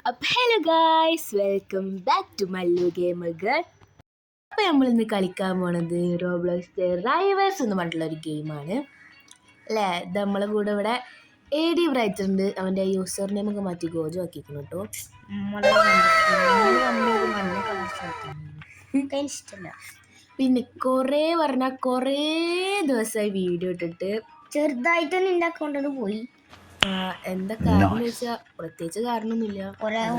അപ്പോൾ hello guys, welcome back to Mallu ഗെയിമുകൾ. അപ്പോൾ നമ്മളിന്ന് കളിക്കാൻ പോണത് റോബ്ലോക്സ് റൈവേഴ്സ് എന്ന് പറഞ്ഞിട്ടുള്ളൊരു ഗെയിമാണ് അല്ലേ. ഇത് നമ്മളെ കൂടെ ഇവിടെ AD ബ്രൈറ്റുണ്ട്. അവൻ്റെ യൂസർ നെയിം ഒക്കെ മാറ്റി ഗോജു ആക്കിക്കണം കേട്ടോ. ഇഷ്ടമല്ല. പിന്നെ കുറേ ദിവസമായി വീഡിയോ ഇട്ടിട്ട് ചെറുതായിട്ട് നിന്റെ അക്കൗണ്ടിൽ പോയി. എന്താ കാരണം വെച്ചാൽ പ്രത്യേകിച്ച് കാരണമൊന്നുമില്ല.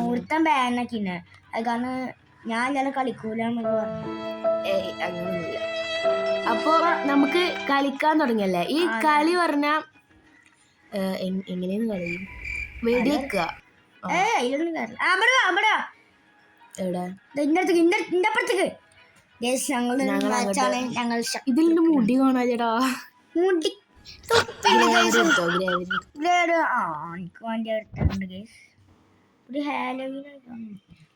ഒരുത്തൻ ബാനാക്കിന്നെ അത് കാരണം ഞാൻ ഇല്ലാതെ കളിക്കൂലെന്നൊക്കെ പറഞ്ഞു. അങ്ങനൊന്നുമില്ല. അപ്പോൾ നമുക്ക് കളിക്കാൻ തുടങ്ങിയല്ലേ. ഈ കളി പറഞ്ഞാൽ എങ്ങനെയാണ് കളി? വെടിവെക്കുക. ഇതിന്റെ മുടി കാണാതെടാ. മുടി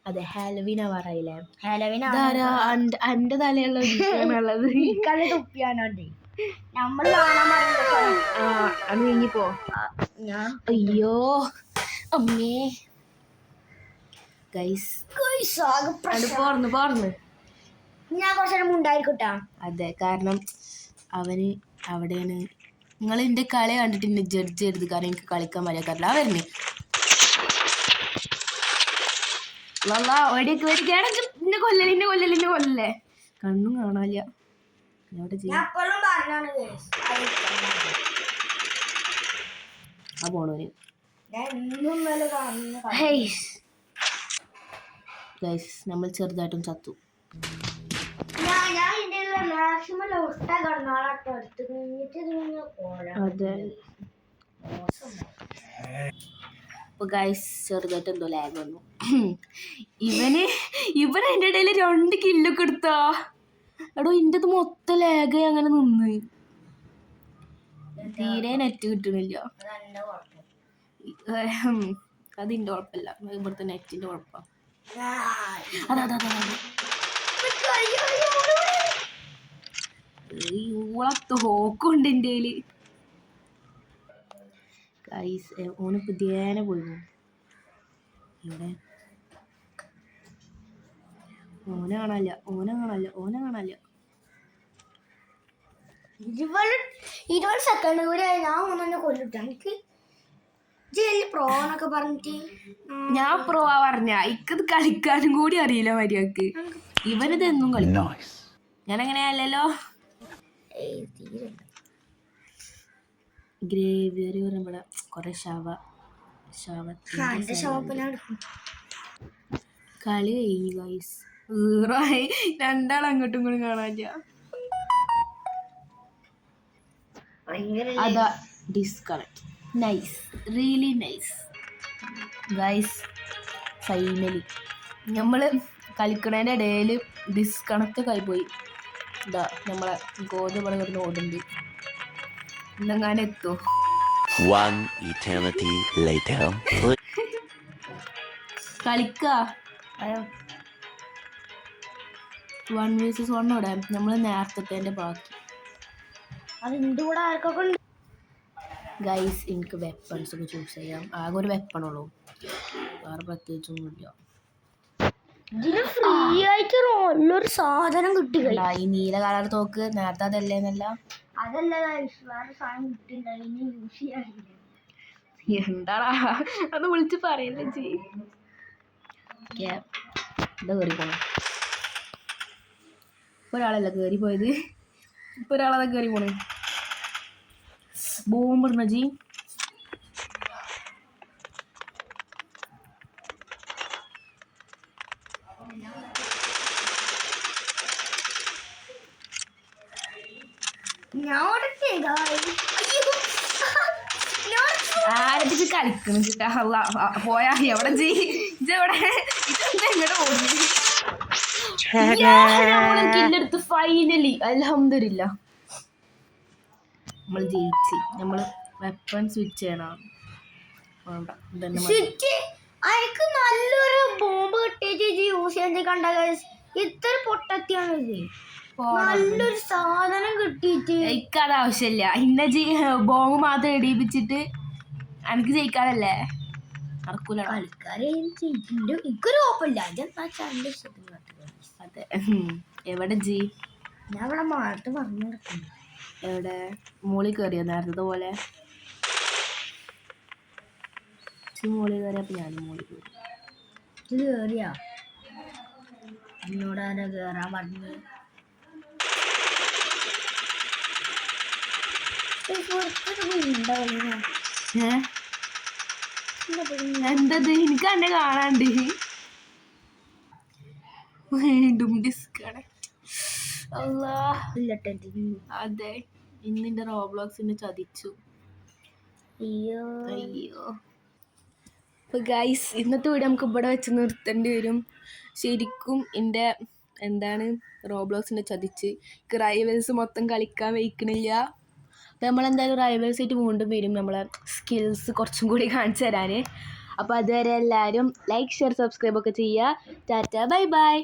അതെ, ഹാലോവീൻ ആവാറായില്ലേ? എന്റെ തലയുള്ള തുപ്പിയാണോണ്ട് നമ്മള് അത് കഴിഞ്ഞിപ്പോ അയ്യോ അമ്മേ ഗൈസ് പോർന്ന് ഞാൻ കുറച്ചേരം ഉണ്ടായിരിക്കട്ടാ. അതെ, കാരണം അവന് അവിടെയാണ്. നിങ്ങൾ എൻ്റെ കളി കണ്ടിട്ട് എന്നെ ജഡ്ജ് ചെയ്യരുത്, കാരണം എനിക്ക് കളിക്കാൻ മര്യാദക്കാരില്ല. വരുന്നേ എന്നെ കൊല്ലല്ലേ കണ്ണും കാണാനില്ല. ആ പോണോന് ഗൈസ് നമ്മൾ ചെറുതായിട്ടും ചത്തു. അതെ, അപ്പോൾ ഗൈസ് ചെറുതായിട്ട് എന്തോ ലാഗ് വന്നു. ഇവന് എൻ്റെ ഇടയിൽ 2 കില്ലൊക്കെ എടുത്താ. എടോ ഇൻ്റെത് മൊത്തം ലാഗ് അങ്ങനെ നിന്ന്, തീരെ നെറ്റ് കിട്ടണില്ല. അതിൻ്റെ കുഴപ്പമില്ല, ഇവിടുത്തെ നെറ്റിൻ്റെ കുഴപ്പമാണ്. തോക്കുണ്ട് എൻ്റെ കയ്യില്. ഗൈസ് ഓന് പുതിയേനെ പോയി. ഇവിടെ ഓനെ കാണാനില്ല. 20 സെക്കൻഡ് കൂടി ഞാൻ ഒന്നെ കൊല്ലിട്ടു. എനിക്ക് പ്രോന്നൊക്കെ പറഞ്ഞിട്ട് ഞാൻ പ്രോ പറഞ്ഞ ഇക്കത് കളിക്കാനും കൂടി അറിയില്ല മര്യാദക്ക്. ഇവനിത് എന്നും കളിക്കും, ഞാൻ അങ്ങനെയല്ലല്ലോ. ഗ്രേവിയറി പറയുമ്പോഴ കുറെ കളി കഴിഞ്ഞു ഗൈസ്. 0 ആയി. 2 അങ്ങോട്ടും ഇങ്ങോട്ടും കാണാനില്ല. അതാ disconnect. Nice, really nice guys. Finally നമ്മൾ കളിക്കണേൻ്റെ ഇടയിൽ ഡിസ്കണക്റ്റ് ആയി പോയി. ഇതാ നമ്മളെ ഗോതമ്പ് കിടന്ന് ഓടുന്നുണ്ട്. ഇന്നെങ്ങാനും എത്തോ? 1 eternity later. കളിക്ക 1 vs 1 ഓടെ നമ്മൾ നേരത്തെ ബാക്കി. അതിൻ്റെ കൂടെ ആർക്കൊക്കെ ഉണ്ട് ഗൈസ്? എനിക്ക് വെപ്പൺസ് ഒക്കെ ചൂസ് ചെയ്യാം. ആകെ ഒരു വെപ്പണുള്ളൂ, വേറെ പ്രത്യേകിച്ചൊന്നുമില്ല. ഫ്രീ ആയിട്ട് നല്ലൊരു സാധനം കിട്ടി. ഈ നീല കളർ തോക്ക് നേരത്തെ അതല്ലേന്നല്ല. എന്താടാ അത് വിളിച്ച് പറയല്ലേ ചെയ്. എന്താ കയറി പോണേ? ഒരാളല്ല കയറി പോയത്, ഇപ്പൊ ഒരാളതാ കയറി പോണേ. ബോംബിടുന്ന ജി. ആരൊക്കെ കളിക്കണം ചിട്ടാ പോയാ എവിടെ ഇതെവിടെ ഇതെങ്ങോട്ട് ഓടി കില്ലെടുത്ത് ഫൈനലി അൽഹംദുലില്ലാ നമ്മൾ ജയിച്ച്. നമ്മൾ വെപ്പൺ സ്വിച്ച് ചെയ്യണം. നല്ലൊരു ബോംബ് കിട്ടിയിട്ട് യൂസ് ചെയ്യാൻ കണ്ട ഇത്ര പൊട്ടത്തിയാണിത്. നല്ലൊരു സാധനം കിട്ടിയിട്ട് എനിക്കത് ആവശ്യമില്ല. ഇന്ന ബോംബ് മാത്രം ഇടിപ്പിച്ചിട്ട് എനിക്ക് ജയിക്കാനല്ലേ. നടക്കൂല. കളിക്കാരെ എനിക്കൊരു കുഴപ്പമില്ല. അതെന്താ വെച്ചാൽ എൻ്റെ ഇഷ്ടത്തിന് കാട്ടുക. അതെ. എവിടെ ജി? ഞാൻ ഇവിടെ മാർട്ട് പറഞ്ഞു നടക്കുന്നു. എവിടെ? മോളിൽ കയറിയോ നേരത്തെ പോലെ? മോളിൽ കയറിയപ്പോൾ ഞാനും മോളിൽ കയറി. ഇത് കയറിയാ എന്നോട് ആരാ കയറാൻ പറഞ്ഞു? എന്തത്? എനിക്ക് എന്നെ കാണാണ്ട്. വീണ്ടും ഡിസ്കണക്ട്. അതെ, ഇന്നിന്റെ റോബ്ലോക്സിനെ ചതിച്ചു. അയ്യോ അയ്യോ. അപ്പോൾ ഗൈസ്, ഇന്നത്തെ വീഡിയോ നമുക്ക് ഇവിടെ വെച്ച് നിർത്തേണ്ടി വരും. ശരിക്കും എൻ്റെ റോബ്ലോക്സിനെ ചതിച്ച് റൈവൽസ് മൊത്തം കളിക്കാൻ വയ്ക്കണില്ല. അപ്പോൾ നമ്മളെന്തായാലും റൈവൽസായിട്ട് വീണ്ടും വരും, നമ്മളെ സ്കിൽസ് കുറച്ചും കൂടി കാണിച്ചു തരാൻ. അപ്പോൾ അതുവരെ എല്ലാവരും ലൈക്ക്, ഷെയർ, സബ്സ്ക്രൈബ് ഒക്കെ ചെയ്യുക. Tata, bye bye.